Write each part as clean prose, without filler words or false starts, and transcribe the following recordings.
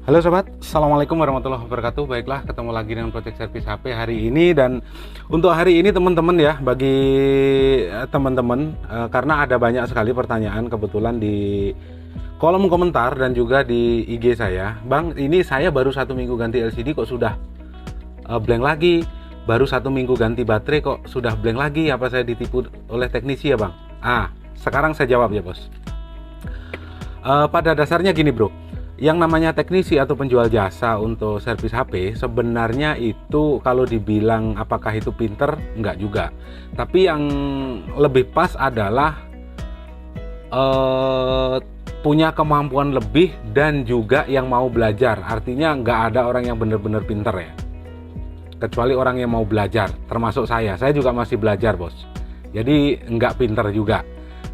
Halo sobat, Assalamualaikum warahmatullahi wabarakatuh. Baiklah, ketemu lagi dengan Project Service HP hari ini. Dan untuk hari ini teman-teman ya, bagi teman-teman karena ada banyak sekali pertanyaan kebetulan di kolom komentar dan juga di IG saya. Bang, ini saya baru 1 minggu ganti LCD kok sudah blank lagi. Baru 1 minggu ganti baterai kok sudah blank lagi. Apa saya ditipu oleh teknisi ya bang? Sekarang saya jawab ya bos. Pada dasarnya gini bro, yang namanya teknisi atau penjual jasa untuk servis HP sebenarnya itu kalau dibilang apakah itu pinter, enggak juga. Tapi yang lebih pas adalah punya kemampuan lebih dan juga yang mau belajar. Artinya nggak ada orang yang benar-benar pinter ya, kecuali orang yang mau belajar, termasuk saya juga masih belajar bos, jadi nggak pinter juga.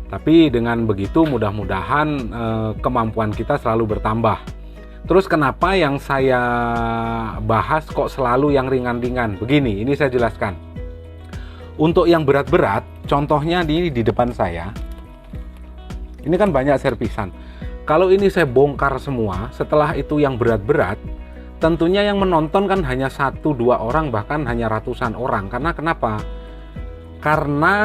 Tapi dengan begitu mudah-mudahan kemampuan kita selalu bertambah. Terus kenapa yang saya bahas kok selalu yang ringan-ringan? Begini, ini saya jelaskan. Untuk yang berat-berat, contohnya di depan saya, ini kan banyak servisan. Kalau ini saya bongkar semua, setelah itu yang berat-berat, tentunya yang menonton kan hanya 1-2 orang, bahkan hanya ratusan orang. Karena kenapa? Karena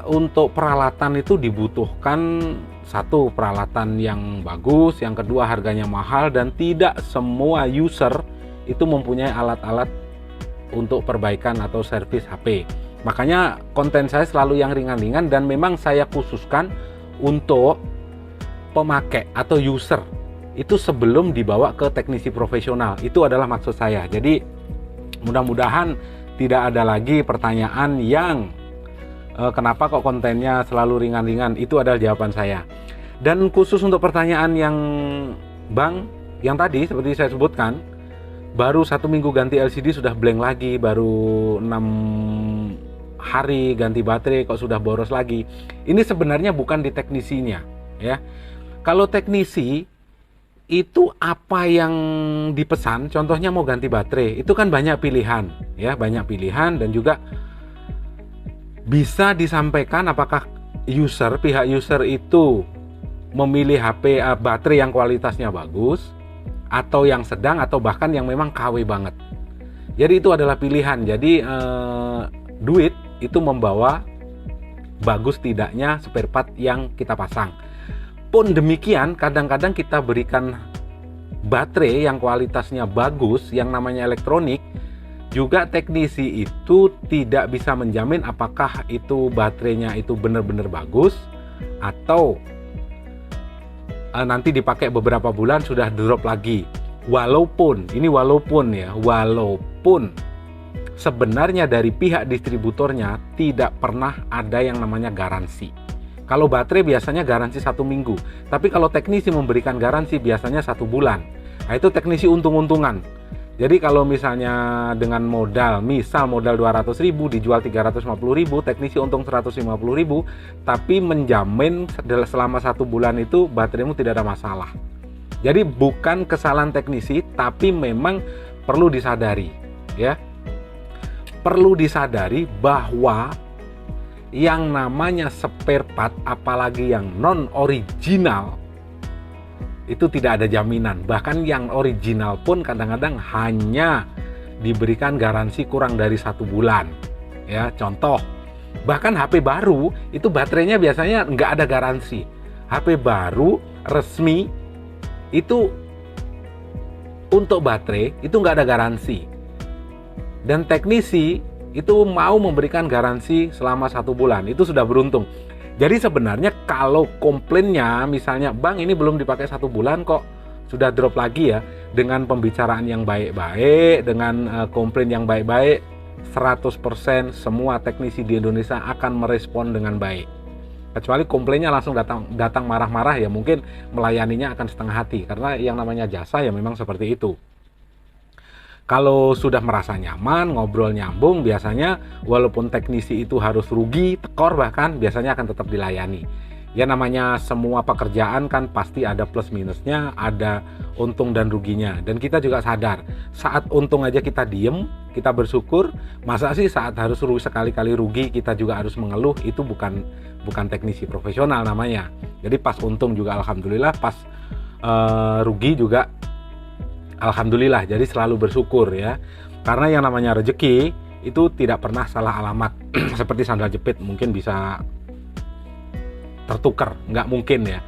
untuk peralatan itu dibutuhkan satu, peralatan yang bagus, yang kedua harganya mahal, dan tidak semua user itu mempunyai alat-alat untuk perbaikan atau servis HP. Makanya konten saya selalu yang ringan-ringan dan memang saya khususkan untuk pemakai atau user itu sebelum dibawa ke teknisi profesional. Itu adalah maksud saya. Jadi mudah-mudahan tidak ada lagi pertanyaan yang kenapa kok kontennya selalu ringan-ringan. Itu adalah jawaban saya. Dan khusus untuk pertanyaan yang bang, yang tadi seperti saya sebutkan, baru 1 minggu ganti LCD sudah blank lagi, baru 6 hari ganti baterai kok sudah boros lagi. Ini sebenarnya bukan di teknisinya ya. Kalau teknisi itu apa yang dipesan, contohnya mau ganti baterai, itu kan banyak pilihan ya, banyak pilihan. Dan juga bisa disampaikan apakah pihak user itu memilih HP baterai yang kualitasnya bagus, atau yang sedang, atau bahkan yang memang KW banget. Jadi itu adalah pilihan. Jadi duit itu membawa bagus tidaknya spare part yang kita pasang. Pun demikian, kadang-kadang kita berikan baterai yang kualitasnya bagus, yang namanya elektronik, juga teknisi itu tidak bisa menjamin apakah itu baterainya itu benar-benar bagus atau nanti dipakai beberapa bulan sudah drop lagi. Walaupun sebenarnya dari pihak distributornya tidak pernah ada yang namanya garansi. Kalau baterai biasanya garansi 1 minggu, tapi kalau teknisi memberikan garansi biasanya 1 bulan. Nah, itu teknisi untung-untungan. Jadi kalau misalnya dengan modal 200.000 dijual 350.000, teknisi untung 150.000, tapi menjamin selama 1 bulan itu bateraimu tidak ada masalah. Jadi bukan kesalahan teknisi, tapi memang perlu disadari ya. Perlu disadari bahwa yang namanya spare part, apalagi yang non original, itu tidak ada jaminan. Bahkan yang original pun kadang-kadang hanya diberikan garansi kurang dari 1 bulan ya. Contoh, bahkan HP baru itu baterainya biasanya nggak ada garansi. HP baru resmi itu untuk baterai itu nggak ada garansi, dan teknisi itu mau memberikan garansi selama 1 bulan. Itu sudah beruntung. Jadi sebenarnya kalau komplainnya misalnya, bang ini belum dipakai 1 bulan kok sudah drop lagi ya, dengan pembicaraan yang baik-baik, dengan komplain yang baik-baik, 100% semua teknisi di Indonesia akan merespon dengan baik. Kecuali komplainnya langsung datang marah-marah ya, mungkin melayaninya akan setengah hati, karena yang namanya jasa ya memang seperti itu. Kalau sudah merasa nyaman, ngobrol nyambung, biasanya walaupun teknisi itu harus rugi, tekor bahkan, biasanya akan tetap dilayani. Ya namanya semua pekerjaan kan pasti ada plus minusnya, ada untung dan ruginya. Dan kita juga sadar, saat untung aja kita diem, kita bersyukur, masa sih saat harus rugi sekali-kali rugi kita juga harus mengeluh? Itu bukan teknisi profesional namanya. Jadi pas untung juga alhamdulillah, pas rugi juga Alhamdulillah, jadi selalu bersyukur ya. Karena yang namanya rezeki itu tidak pernah salah alamat. Seperti sandal jepit mungkin bisa tertukar, nggak mungkin ya.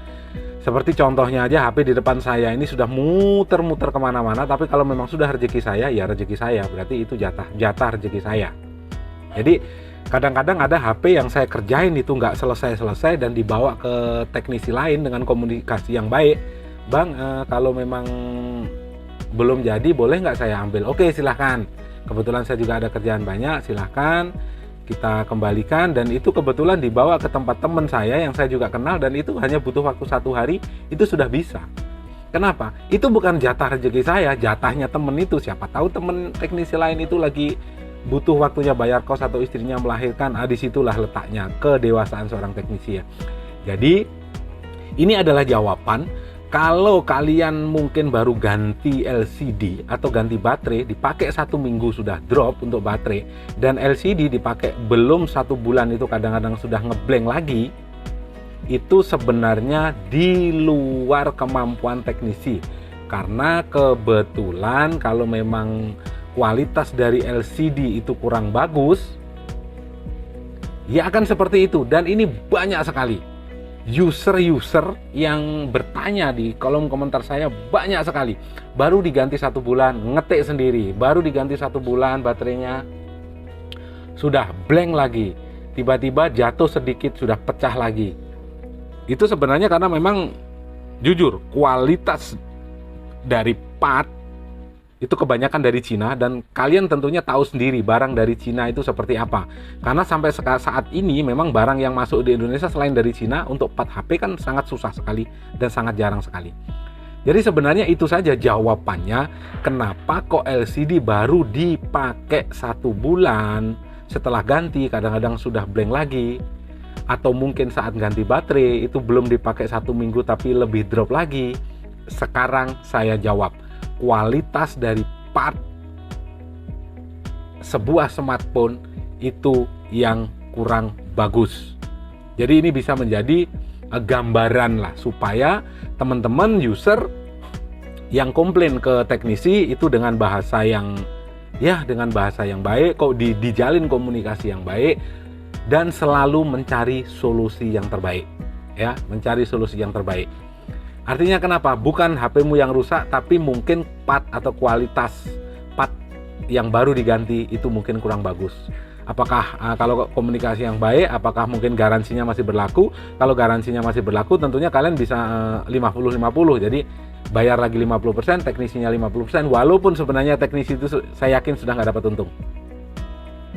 Seperti contohnya aja HP di depan saya ini sudah muter-muter kemana-mana, tapi kalau memang sudah rezeki saya, ya rezeki saya, berarti itu jatah rezeki saya. Jadi kadang-kadang ada HP yang saya kerjain itu nggak selesai-selesai dan dibawa ke teknisi lain dengan komunikasi yang baik. Bang, kalau memang belum jadi boleh nggak saya ambil? Oke, silahkan. Kebetulan saya juga ada kerjaan banyak, silahkan kita kembalikan. Dan itu kebetulan dibawa ke tempat teman saya yang saya juga kenal, dan itu hanya butuh waktu 1 hari itu sudah bisa. Kenapa? Itu bukan jatah rezeki saya, jatahnya temen itu. Siapa tahu temen teknisi lain itu lagi butuh waktunya bayar kos atau istrinya melahirkan. Disitulah letaknya kedewasaan seorang teknisi ya. Jadi ini adalah jawaban. Kalau kalian mungkin baru ganti LCD atau ganti baterai, dipakai 1 minggu sudah drop untuk baterai, dan LCD dipakai belum 1 bulan itu kadang-kadang sudah ngeblank lagi, itu sebenarnya di luar kemampuan teknisi. Karena kebetulan kalau memang kualitas dari LCD itu kurang bagus, ya akan seperti itu. Dan ini banyak sekali user yang bertanya di kolom komentar saya, banyak sekali. Baru diganti 1 bulan, ngetik sendiri, baru diganti 1 bulan baterainya sudah blank lagi, tiba-tiba jatuh sedikit sudah pecah lagi. Itu sebenarnya karena memang jujur kualitas dari part itu kebanyakan dari Cina, dan kalian tentunya tahu sendiri barang dari Cina itu seperti apa. Karena sampai saat ini memang barang yang masuk di Indonesia selain dari Cina untuk part HP kan sangat susah sekali dan sangat jarang sekali. Jadi sebenarnya itu saja jawabannya kenapa kok LCD baru dipakai 1 bulan, setelah ganti kadang-kadang sudah blank lagi. Atau mungkin saat ganti baterai itu belum dipakai 1 minggu tapi lebih drop lagi. Sekarang saya jawab, kualitas dari part sebuah smartphone itu yang kurang bagus. Jadi ini bisa menjadi gambaran lah supaya teman-teman user yang komplain ke teknisi itu dengan bahasa yang baik, kok dijalin komunikasi yang baik, dan selalu mencari solusi yang terbaik ya, mencari solusi yang terbaik. Artinya kenapa? Bukan HP-mu yang rusak, tapi mungkin part atau kualitas part yang baru diganti itu mungkin kurang bagus. Apakah kalau komunikasi yang baik, apakah mungkin garansinya masih berlaku? Kalau garansinya masih berlaku, tentunya kalian bisa 50-50. Jadi bayar lagi 50%, teknisinya 50%. Walaupun sebenarnya teknisi itu saya yakin sudah nggak dapat untung.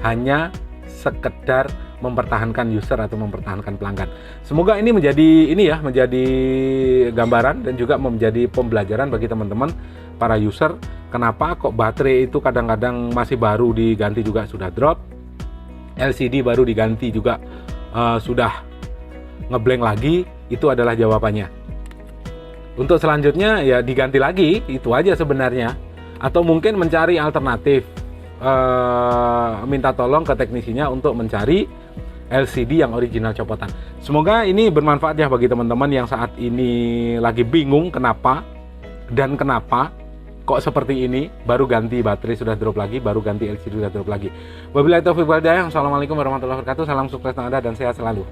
Hanya sekedar mempertahankan user atau mempertahankan pelanggan. Semoga ini menjadi gambaran dan juga menjadi pembelajaran bagi teman-teman para user. Kenapa kok baterai itu kadang-kadang masih baru diganti juga sudah drop, LCD baru diganti juga sudah ngeblank lagi. Itu adalah jawabannya. Untuk selanjutnya ya diganti lagi, itu aja sebenarnya. Atau mungkin mencari alternatif, minta tolong ke teknisinya untuk mencari LCD yang original copotan. Semoga ini bermanfaat ya bagi teman-teman yang saat ini lagi bingung kenapa kok seperti ini, baru ganti baterai sudah drop lagi, baru ganti LCD sudah drop lagi. Wabillahi taufiq wal hidayah. Assalamualaikum warahmatullahi wabarakatuh. Salam sukses Anda dan sehat selalu.